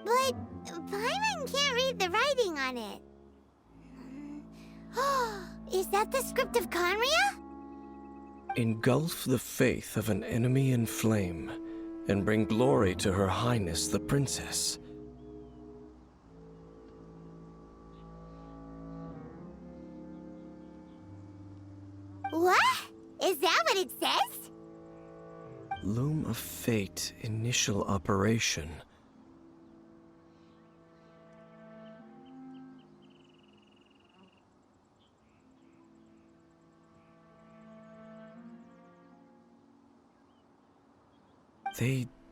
But Paimon can't read the writing on it. Is that the script of Conria? Engulf the faith of an enemy in flame, and bring glory to Her Highness the Princess. What? Is that what it says? Loom of Fate, initial operation.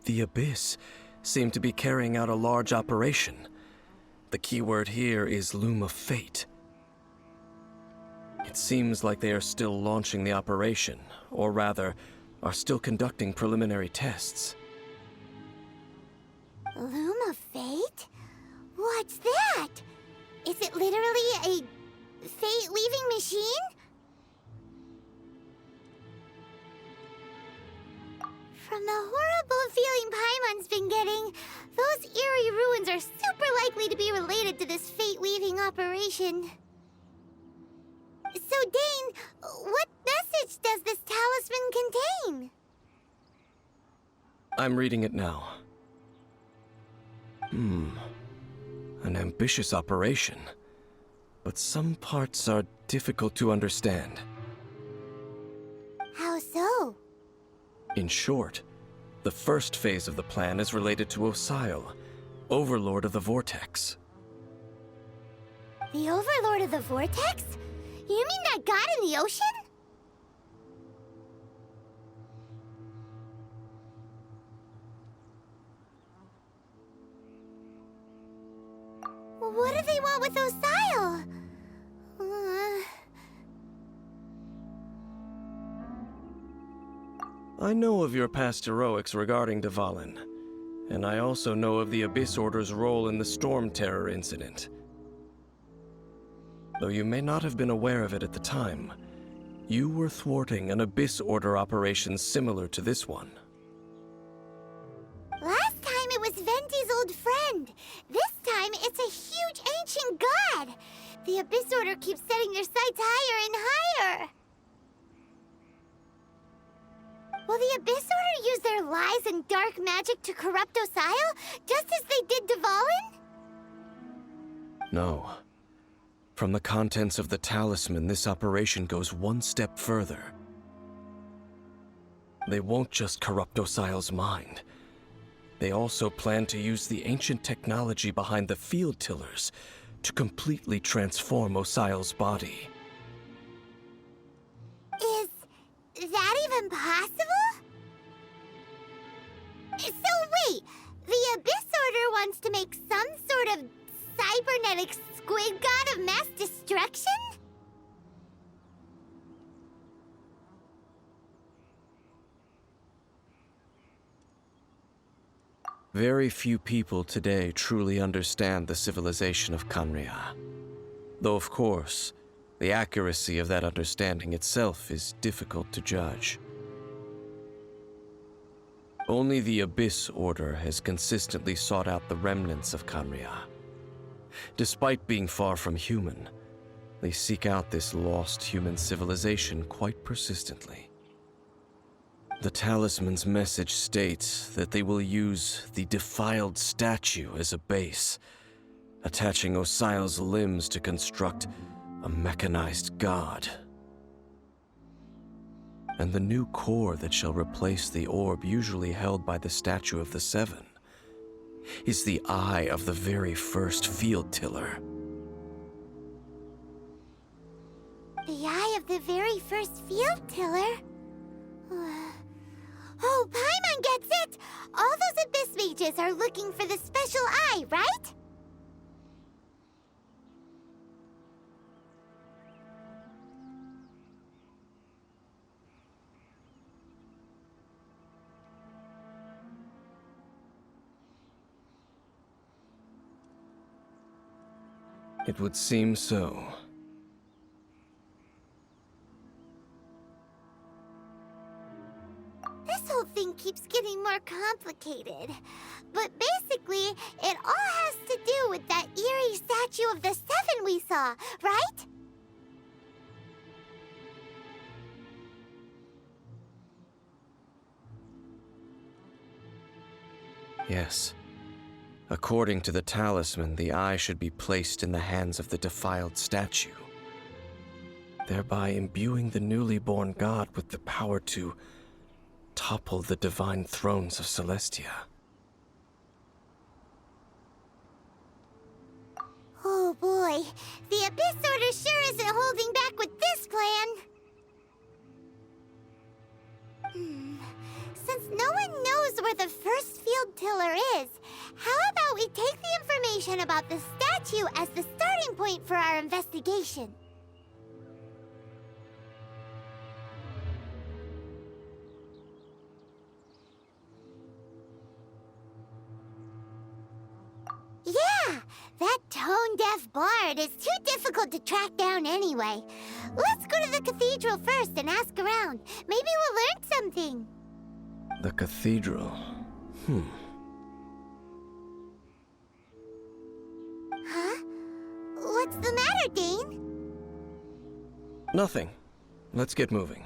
The Abyss, seem to be carrying out a large operation. The keyword here is Loom of Fate. It seems like they are still launching the operation, or rather, are still conducting preliminary tests. Loom of Fate? What's that? Is it literally a fate-leaving machine? From the horrible feeling Paimon's been getting, those eerie ruins are super likely to be related to this fate-leaving operation. So, Dane, what message does this talisman contain? I'm reading it now. An ambitious operation, but some parts are difficult to understand. How so? In short, the first phase of the plan is related to Osile, Overlord of the Vortex. The Overlord of the Vortex? You mean that god in the ocean? What do they want with Osile? I know of your past heroics regarding Dvalin, and I also know of the Abyss Order's role in the Storm Terror incident. Though you may not have been aware of it at the time, you were thwarting an Abyss Order operation similar to this one. Last time it was Venti's old friend. This time it's a huge ancient god. The Abyss Order keeps setting their sights higher and higher. Will the Abyss Order use their lies and dark magic to corrupt Osile, just as they did Dvalin? No. From the contents of the talisman, this operation goes one step further. They won't just corrupt Osile's mind. They also plan to use the ancient technology behind the field tillers to completely transform Osile's body. Is that even possible? So wait, the Abyss Order wants to make some sort of cybernetic squid god of mass destruction? Very few people today truly understand the civilization of Conria. Though, of course, the accuracy of that understanding itself is difficult to judge. Only the Abyss Order has consistently sought out the remnants of Conria. Despite being far from human, they seek out this lost human civilization quite persistently. The talisman's message states that they will use the defiled statue as a base, attaching Osile's limbs to construct a mechanized god. And the new core that shall replace the orb usually held by the Statue of the Seven is the eye of the very first field tiller. The eye of the very first field tiller? Oh, Paimon gets it! All those Abyss mages are looking for the special eye, right? It would seem so. This whole thing keeps getting more complicated. But basically, it all saw, right? Yes. According to the talisman, the eye should be placed in the hands of the defiled statue, thereby imbuing the newly born god with the power to topple the divine thrones of Celestia. Oh boy, the Abyss Order sure isn't holding back with this plan. Since no one knows where the first field tiller is, how about we take the information about the statue as the starting point for our investigation? Yeah, that tone-deaf bard is too difficult to track down anyway. Let's go to the cathedral first and ask around. Maybe we'll learn something. The cathedral. Huh? What's the matter, Dane? Nothing. Let's get moving.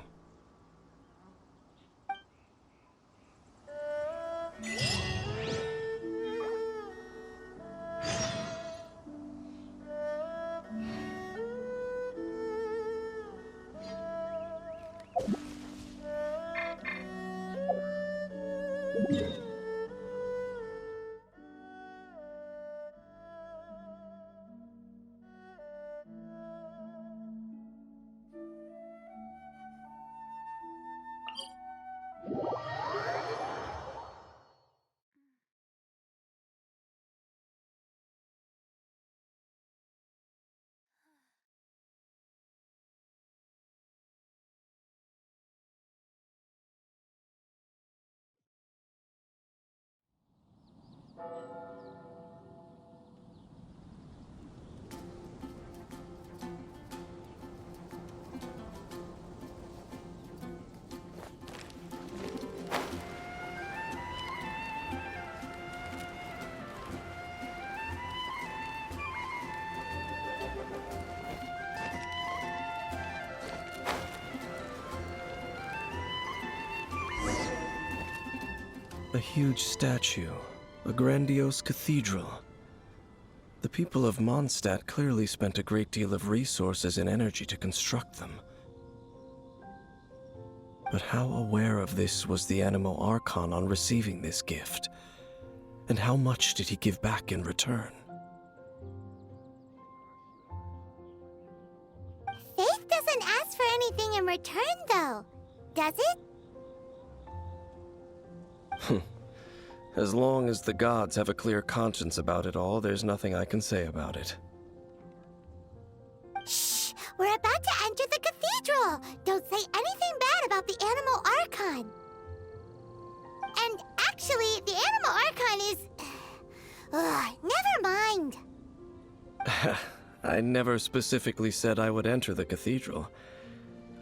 A huge statue, a grandiose cathedral. The people of Mondstadt clearly spent a great deal of resources and energy to construct them. But how aware of this was the Animo Archon on receiving this gift? And how much did he give back in return? Faith doesn't ask for anything in return, though, does it? As long as the gods have a clear conscience about it all, there's nothing I can say about it. Shh! We're about to enter the cathedral! Don't say anything bad about the Animo Archon! And actually, the Animo Archon is... never mind! I never specifically said I would enter the cathedral.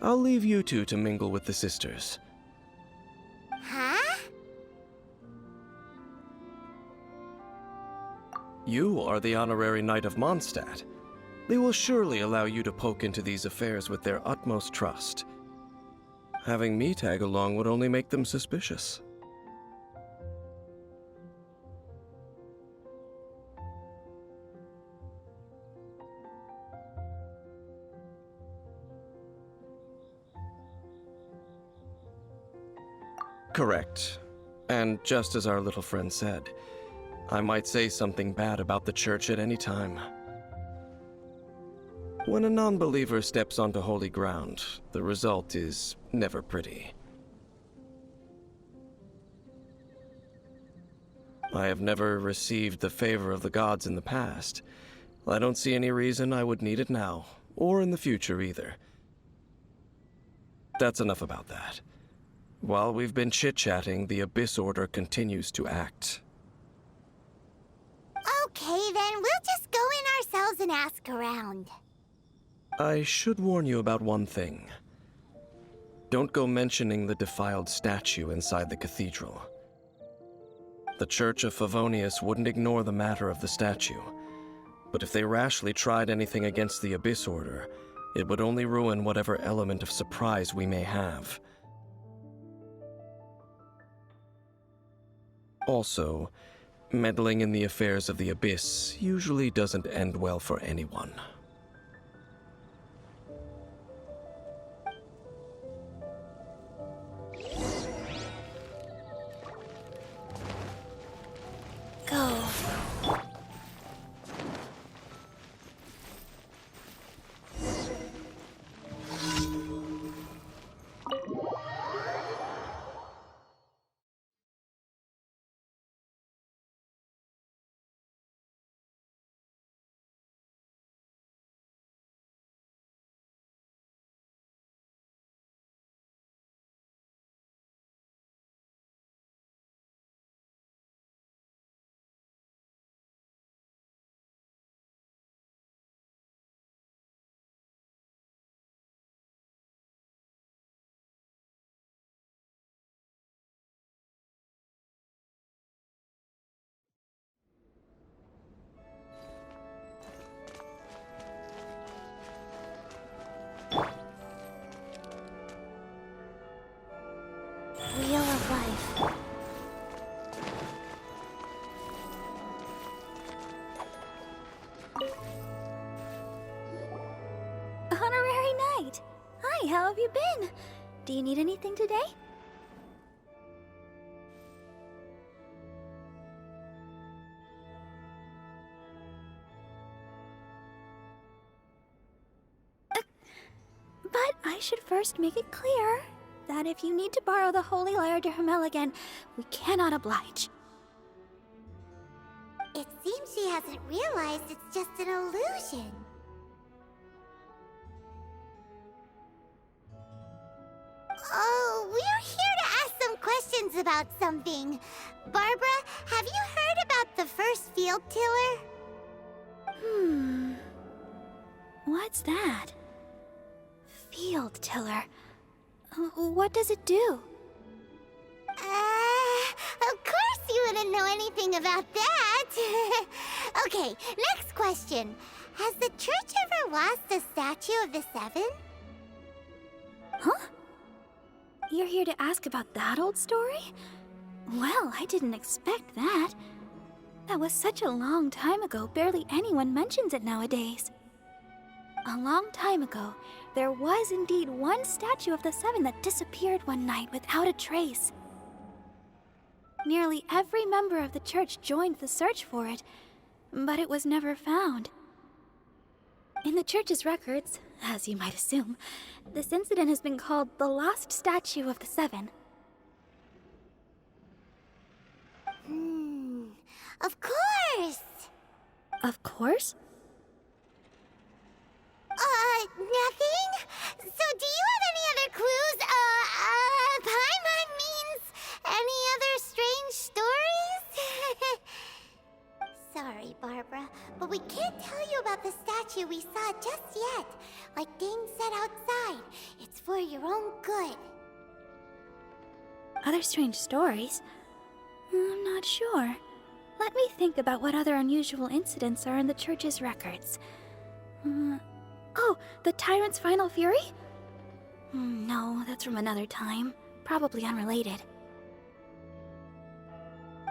I'll leave you two to mingle with the sisters. Huh? You are the honorary Knight of Mondstadt. They will surely allow you to poke into these affairs with their utmost trust. Having me tag along would only make them suspicious. Correct. And just as our little friend said, I might say something bad about the church at any time. When a non-believer steps onto holy ground, the result is never pretty. I have never received the favor of the gods in the past. I don't see any reason I would need it now, or in the future either. That's enough about that. While we've been chit-chatting, the Abyss Order continues to act. Okay, then we'll just go in ourselves and ask around. I should warn you about one thing. Don't go mentioning the defiled statue inside the cathedral. The Church of Favonius wouldn't ignore the matter of the statue. But if they rashly tried anything against the Abyss Order, it would only ruin whatever element of surprise we may have. Also, meddling in the affairs of the Abyss usually doesn't end well for anyone. Go. Wheel of Life. Honorary Knight! Hi, how have you been? Do you need anything today? But I should first make it clear that if you need to borrow the Holy Lyre to Hermel again, we cannot oblige. It seems she hasn't realized it's just an illusion. Oh, we're here to ask some questions about something. Barbara, have you heard about the first field tiller? What's that? Field tiller. What does it do? Of course you wouldn't know anything about that. Okay, next question. Has the church ever lost a statue of the Seven? Huh? You're here to ask about that old story? Well, I didn't expect that. That was such a long time ago, barely anyone mentions it nowadays. A long time ago, there was indeed one statue of the Seven that disappeared one night without a trace. Nearly every member of the church joined the search for it, but it was never found. In the church's records, as you might assume, this incident has been called the Lost Statue of the Seven. Of course! Of course? Nothing? So do you have any other clues? Paimon means any other strange stories? Sorry, Barbara, but we can't tell you about the statue we saw just yet. Like Dane said outside, it's for your own good. Other strange stories? I'm not sure. Let me think about what other unusual incidents are in the church's records. Oh, the Tyrant's Final Fury? No, that's from another time. Probably unrelated.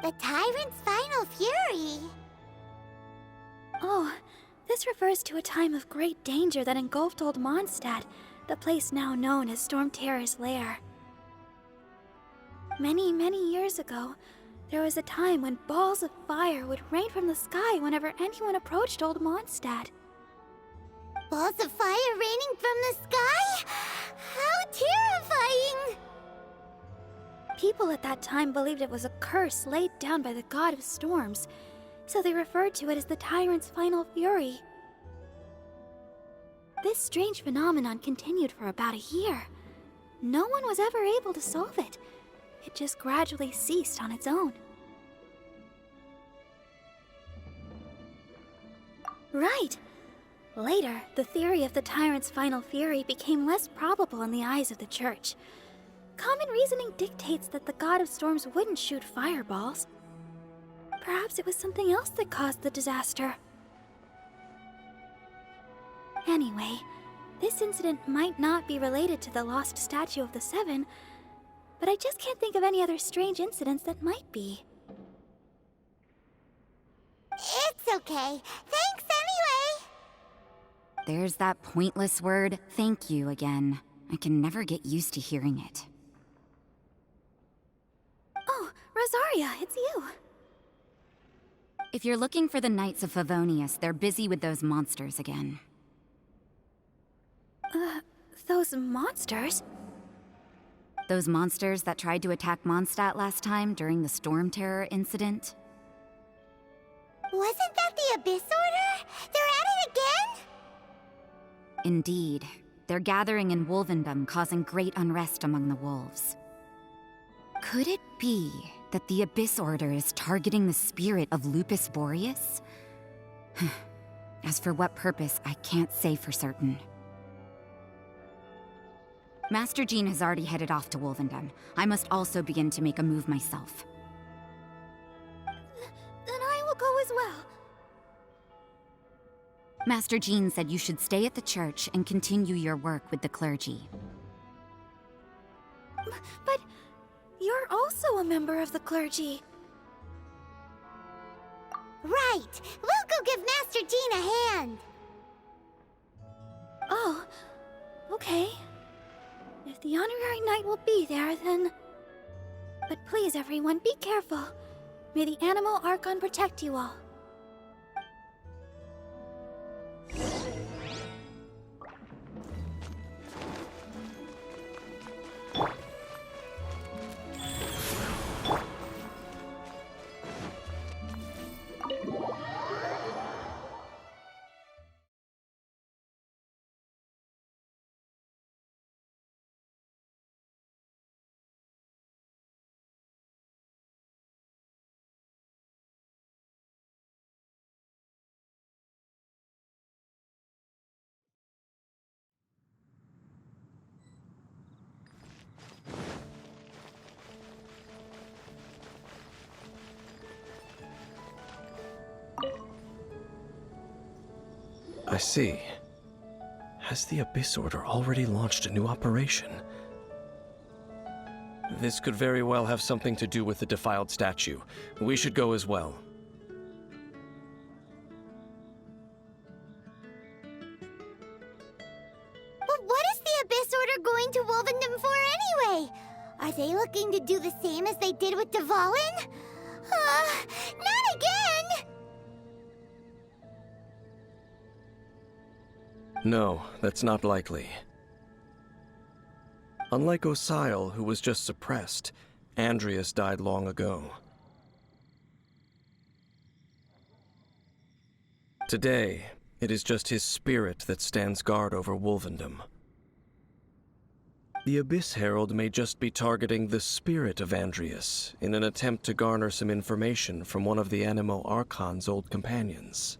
The Tyrant's Final Fury? Oh, this refers to a time of great danger that engulfed Old Mondstadt, the place now known as Storm Terror's lair. Many, many years ago, there was a time when balls of fire would rain from the sky whenever anyone approached Old Mondstadt. Balls of fire raining from the sky? How terrifying! People at that time believed it was a curse laid down by the god of storms, so they referred to it as the Tyrant's Final Fury. This strange phenomenon continued for about a year. No one was ever able to solve it. It just gradually ceased on its own. Right! Later, the theory of the Tyrant's Final Fury became less probable in the eyes of the Church. Common reasoning dictates that the god of storms wouldn't shoot fireballs. Perhaps it was something else that caused the disaster. Anyway, this incident might not be related to the lost statue of the Seven, but I just can't think of any other strange incidents that might be. It's okay. Thanks anyway. There's that pointless word, thank you, again. I can never get used to hearing it. Oh, Rosaria, it's you. If you're looking for the Knights of Favonius, they're busy with those monsters again. Those monsters? Those monsters that tried to attack Mondstadt last time during the Storm Terror incident? Wasn't that the Abyss Order? They're at it again? Indeed. They're gathering in Wolvendom, causing great unrest among the wolves. Could it be that the Abyss Order is targeting the spirit of Lupus Boreas? As for what purpose, I can't say for certain. Master Jean has already headed off to Wolvendom. I must also begin to make a move myself. Then I will go as well. Master Jean said you should stay at the church and continue your work with the clergy. But you're also a member of the clergy. Right. We'll go give Master Jean a hand. Oh, okay. If the honorary knight will be there, then... But please, everyone, be careful. May the Animal Archon protect you all. I see. Has the Abyss Order already launched a new operation? This could very well have something to do with the defiled statue. We should go as well. But what is the Abyss Order going to Wolvendom for anyway? Are they looking to do the same as they did with Dvalin? Not again! No, that's not likely. Unlike Osile, who was just suppressed, Andreas died long ago. Today, it is just his spirit that stands guard over Wolvendom. The Abyss Herald may just be targeting the spirit of Andreas in an attempt to garner some information from one of the Animo Archon's old companions.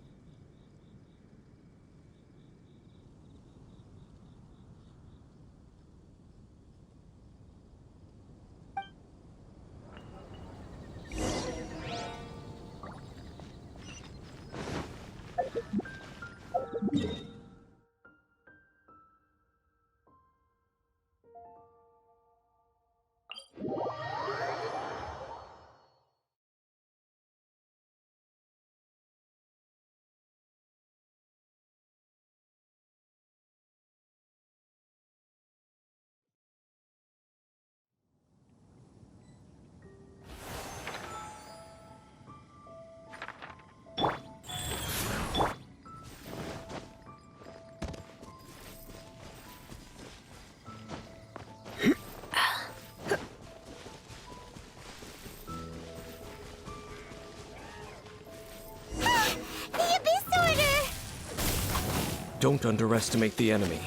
Don't underestimate the enemy.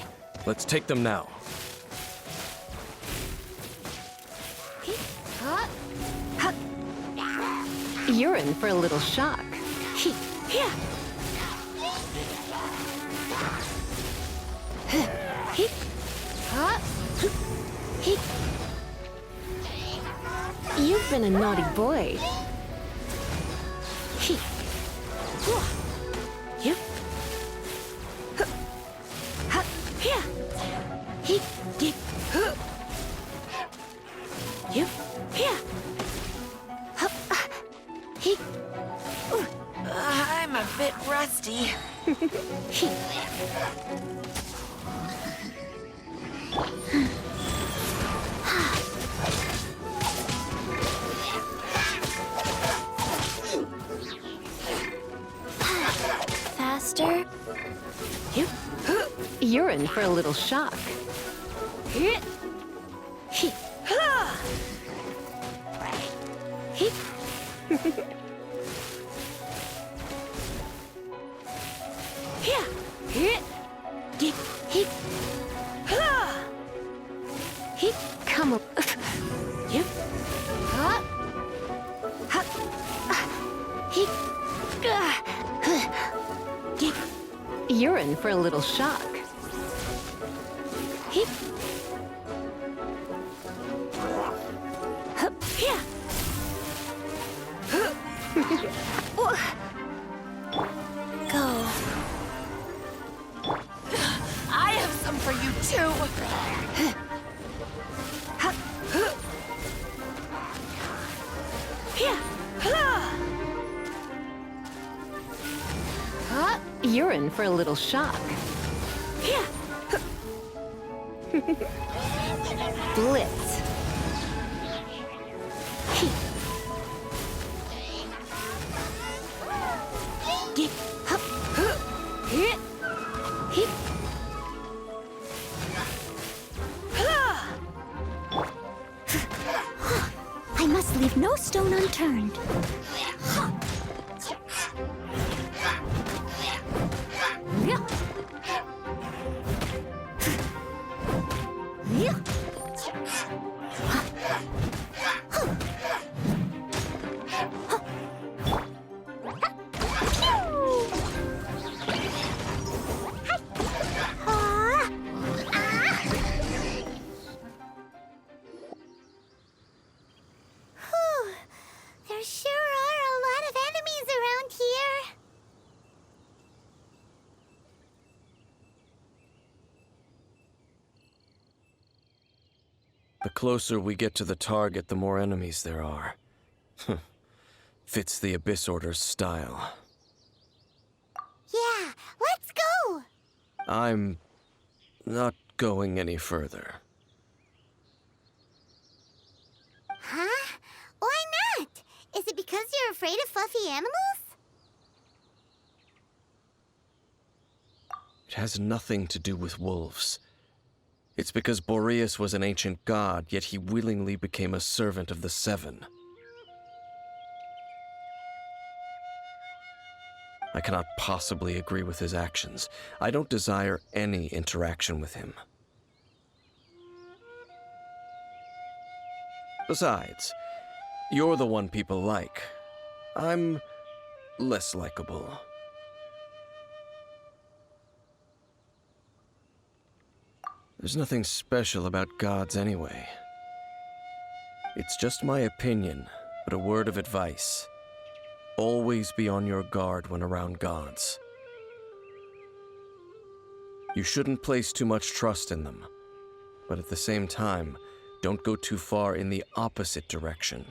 Let's take them now. You're in for a little shock. You've been a naughty boy. bit rusty. Faster. You're in for a little shock. Come on. You're in for a little shock. Go. I have some for you too. You're in for a little shock. Blitz. I must leave no stone unturned. Whew. There sure are a lot of enemies around here. The closer we get to the target, the more enemies there are. Fits the Abyss Order's style. Yeah, let's go. I'm not going any further. Huh? Why not? Is it because you're afraid of fluffy animals? It has nothing to do with wolves. It's because Boreas was an ancient god, yet he willingly became a servant of the Seven. I cannot possibly agree with his actions. I don't desire any interaction with him. Besides, you're the one people like. I'm less likable. There's nothing special about gods anyway. It's just my opinion, but a word of advice. Always be on your guard when around gods. You shouldn't place too much trust in them, but at the same time, don't go too far in the opposite direction.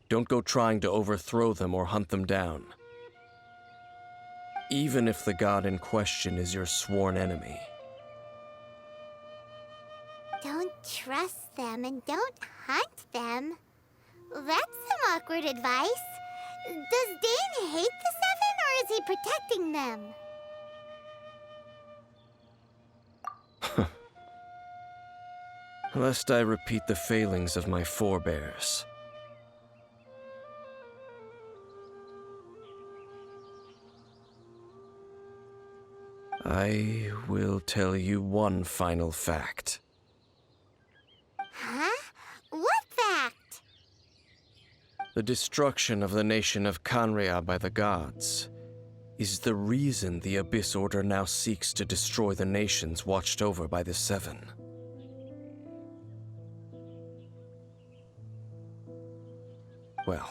Don't go trying to overthrow them or hunt them down. Even if the god in question is your sworn enemy. Don't trust them and don't hunt them. That's some awkward advice. Does Dane hate the Seven, or is he protecting them? Lest I repeat the failings of my forebears. I will tell you one final fact. Huh? What fact? The destruction of the nation of Khaenri'ah by the gods is the reason the Abyss Order now seeks to destroy the nations watched over by the Seven. Well,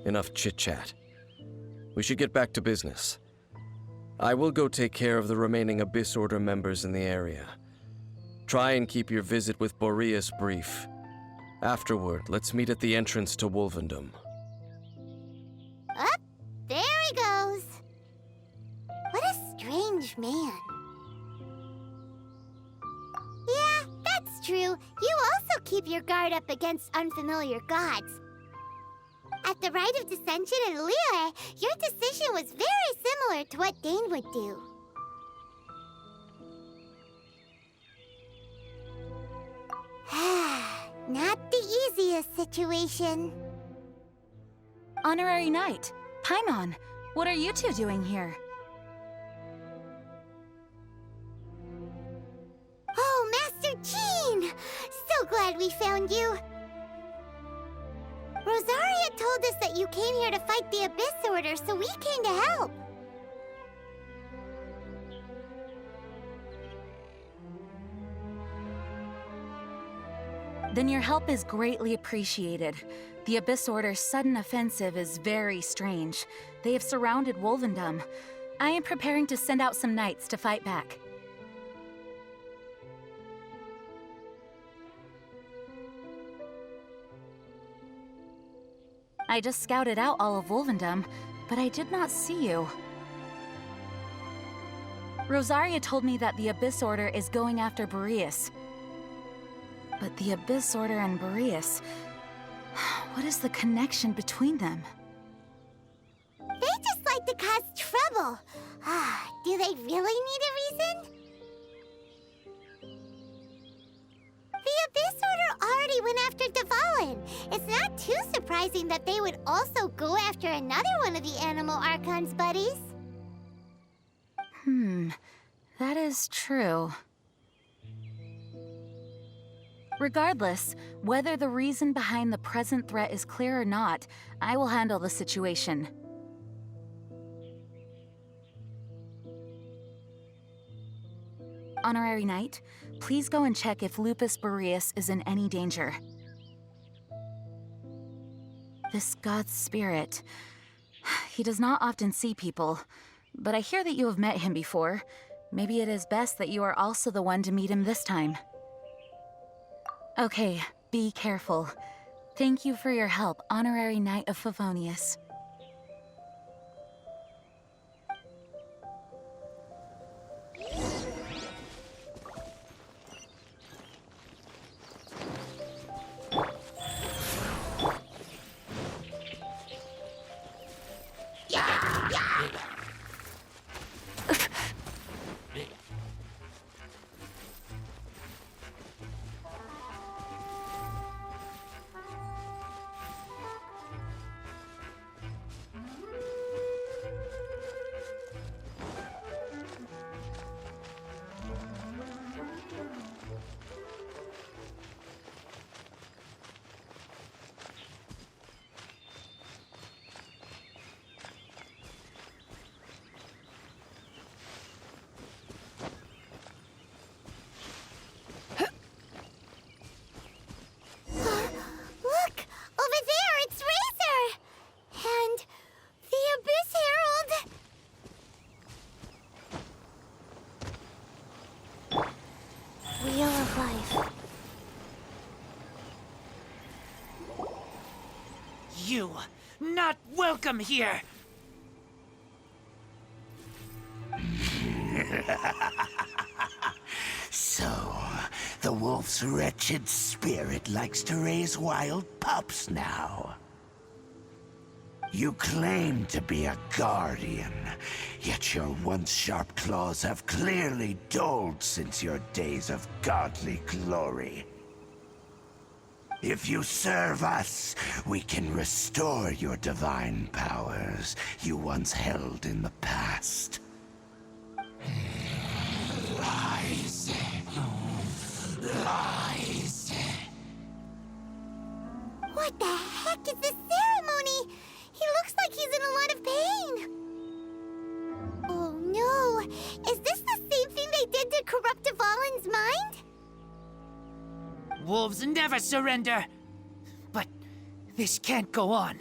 enough chit-chat. We should get back to business. I will go take care of the remaining Abyss Order members in the area. Try and keep your visit with Boreas brief. Afterward, let's meet at the entrance to Wolvendom. Up, there he goes. strange man. Yeah, that's true. You also keep your guard up against unfamiliar gods. At the Rite of Dissension in Liyue, your decision was very similar to what Dane would do. Not the easiest situation. Honorary Knight, Paimon, what are you two doing here? Oh, Master Jean! So glad we found you. Rosaria told us that you came here to fight the Abyss Order, so we came to help. Then your help is greatly appreciated. The Abyss Order's sudden offensive is very strange. They have surrounded Wolvendom. I am preparing to send out some knights to fight back. I just scouted out all of Wolvendom, but I did not see you. Rosaria told me that the Abyss Order is going after Boreas. But the Abyss Order and Boreas... what is the connection between them? They just like to cause trouble. Do they really need a reason? The Abyss Order already went after Dvalin. It's not too surprising that they would also go after another one of the Animal Archon's buddies. That is true. Regardless, whether the reason behind the present threat is clear or not, I will handle the situation. Honorary Knight, please go and check if Lupus Boreas is in any danger. This god's spirit... he does not often see people, but I hear that you have met him before. Maybe it is best that you are also the one to meet him this time. Okay, be careful. Thank you for your help, Honorary Knight of Favonius. Look! Over there, it's Razor! And the Abyss Herald! Wheel of Life. You not welcome here! So, the wolf's wretched spirit likes to raise wild pups now. You claim to be a guardian, yet your once sharp claws have clearly dulled since your days of godly glory. If you serve us, we can restore your divine powers you once held in the past. Lies. Lies. What the heck is this ceremony? He looks like he's in a lot of pain. Oh no! Is this the same thing they did to corrupt Dvalin's mind? Wolves never surrender! But this can't go on.